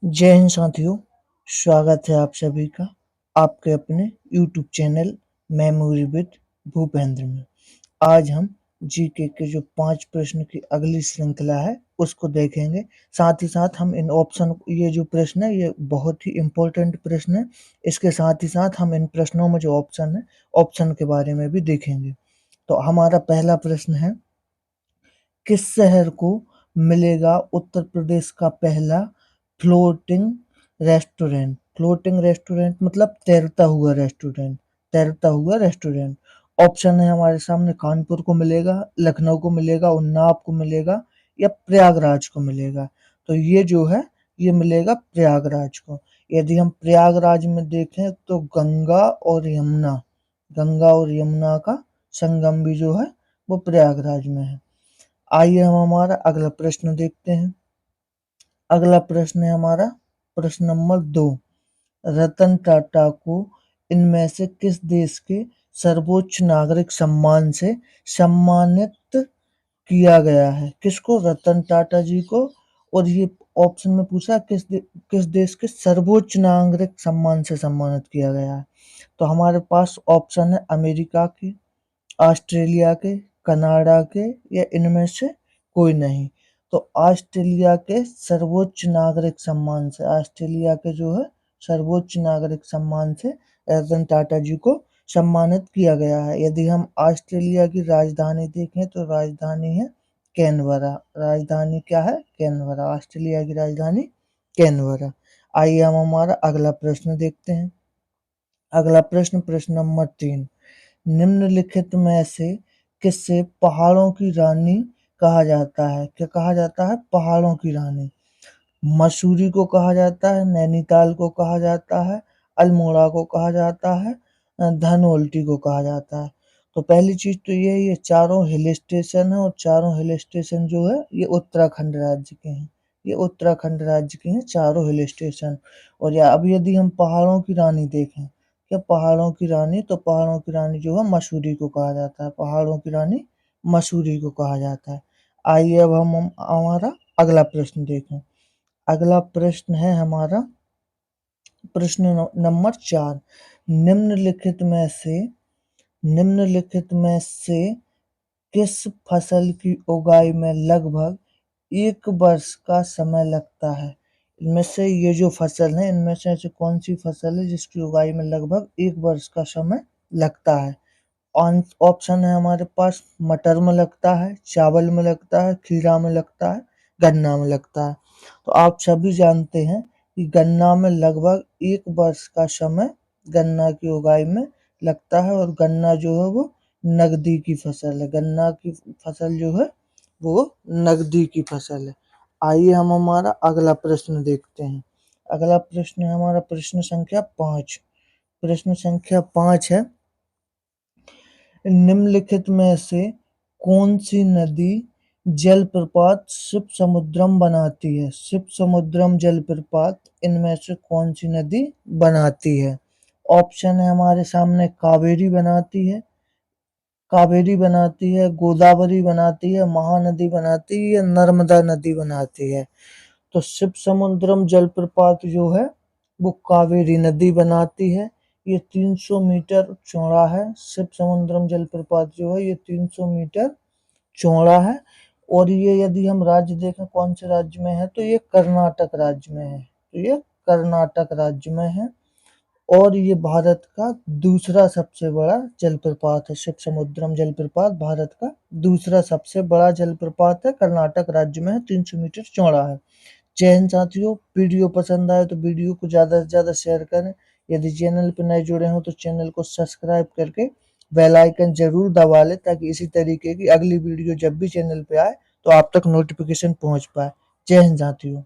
जय हिंद साथियों, स्वागत है आप सभी का आपके अपने YouTube channel memory with Bhupendra में। आज हम जीके के जो 5 प्रश्न की अगली श्रृंखला है उसको देखेंगे। साथ ही साथ हम इन ऑप्शन ये जो प्रश्न है ये बहुत ही इम्पोर्टेंट प्रश्न है। इसके साथ ही साथ हम इन प्रश्नों में जो ऑप्शन है ऑप्शन के बारे में भी देखेंगे। तो हमारा पहला प्रश्न है, किस शहर को मिलेगा उत्तर प्रदेश का पहला फ्लोटिंग रेस्टोरेंट? फ्लोटिंग रेस्टोरेंट मतलब तैरता हुआ रेस्टोरेंट, तैरता हुआ रेस्टोरेंट। ऑप्शन है हमारे सामने, कानपुर को मिलेगा, लखनऊ को मिलेगा, उन्नाव को मिलेगा या प्रयागराज को मिलेगा। तो ये जो है ये मिलेगा प्रयागराज को। यदि हम प्रयागराज में देखें तो गंगा और यमुना का संगम भी जो है वो प्रयागराज में है। आइए हम हमारा अगला प्रश्न देखते हैं। अगला प्रश्न है हमारा प्रश्न नंबर 2। रतन टाटा को इनमें से किस देश के सर्वोच्च नागरिक सम्मान से सम्मानित किया गया है? किसको? रतन टाटा जी को। और ये ऑप्शन में पूछा किस देश के सर्वोच्च नागरिक सम्मान से सम्मानित किया गया है। तो हमारे पास ऑप्शन है अमेरिका के, ऑस्ट्रेलिया के, कनाडा के या इनमें से कोई नहीं। तो ऑस्ट्रेलिया के सर्वोच्च नागरिक सम्मान से, ऑस्ट्रेलिया के जो है सर्वोच्च नागरिक सम्मान से रतन टाटा जी को सम्मानित किया गया है। यदि हम ऑस्ट्रेलिया की राजधानी देखें तो राजधानी है कैनबरा। राजधानी क्या है? कैनबरा। ऑस्ट्रेलिया की राजधानी कैनबरा। आइए हम हमारा अगला प्रश्न देखते हैं। अगला प्रश्न प्रश्न नंबर 3। निम्नलिखित में से किसे पहाड़ों की रानी कहा जाता है? क्या कहा जाता है? पहाड़ों की रानी। मसूरी को कहा जाता है, नैनीताल को कहा जाता है, अल्मोड़ा को कहा जाता है, धनौल्टी को कहा जाता है। तो पहली चीज तो ये चारों हिल स्टेशन है और चारों हिल स्टेशन जो है ये उत्तराखंड राज्य के हैं। ये उत्तराखंड राज्य के हैं चारों हिल स्टेशन। और या अब यदि हम पहाड़ों की रानी देखें, क्या पहाड़ों की रानी, तो पहाड़ों की रानी जो है मसूरी को कहा जाता है। पहाड़ों की रानी मसूरी को कहा जाता है। आइए अब हम हमारा अगला प्रश्न देखें। अगला प्रश्न है हमारा प्रश्न नंबर 4। निम्नलिखित में से निम्नलिखित में से किस फसल की उगाई में लगभग 1 वर्ष का समय लगता है? इनमें से ये जो फसल है इनमें से ऐसी कौन सी फसल है जिसकी उगाई में लगभग 1 वर्ष का समय लगता है? ऑप्शन है हमारे पास, मटर में लगता है, चावल में लगता है, खीरा में लगता है, गन्ना में लगता है। तो आप सभी जानते हैं कि गन्ना में लगभग 1 वर्ष का समय गन्ना की उगाई में लगता है। और गन्ना जो है वो नगदी की फसल है। गन्ना की फसल जो है वो नगदी की फसल है। आइए हम हमारा अगला प्रश्न देखते हैं। अगला प्रश्न है हमारा प्रश्न संख्या 5। प्रश्न संख्या 5 है, निम्नलिखित में से कौन सी नदी जलप्रपात शिवसमुद्रम बनाती है? शिवसमुद्रम जलप्रपात इनमें से कौन सी नदी बनाती है? ऑप्शन है हमारे सामने, कावेरी बनाती है, गोदावरी बनाती है, महानदी बनाती है या नर्मदा नदी बनाती है। तो शिवसमुद्रम जलप्रपात जो है वो कावेरी नदी बनाती है। ये 300 मीटर चौड़ा है। शिवसमुद्रम जलप्रपात जो है ये 300 मीटर चौड़ा है। और ये यदि हम राज्य देखें कौन से राज्य में है, तो ये कर्नाटक राज्य में है। तो ये कर्नाटक राज्य में है। और ये भारत का दूसरा सबसे बड़ा जलप्रपात है। शिवसमुद्रम जलप्रपात भारत का दूसरा सबसे बड़ा जलप्रपात है। कर्नाटक राज्य में है, 300 मीटर चौड़ा है। जय हिंद साथियों, वीडियो पसंद आए तो वीडियो को ज़्यादा से ज़्यादा शेयर करें। यदि चैनल पर नए जुड़े हों तो चैनल को सब्सक्राइब करके बेल आइकन जरूर दबा लें ताकि इसी तरीके की अगली वीडियो जब भी चैनल पे आए तो आप तक नोटिफिकेशन पहुंच पाए। जय हिंद साथियों।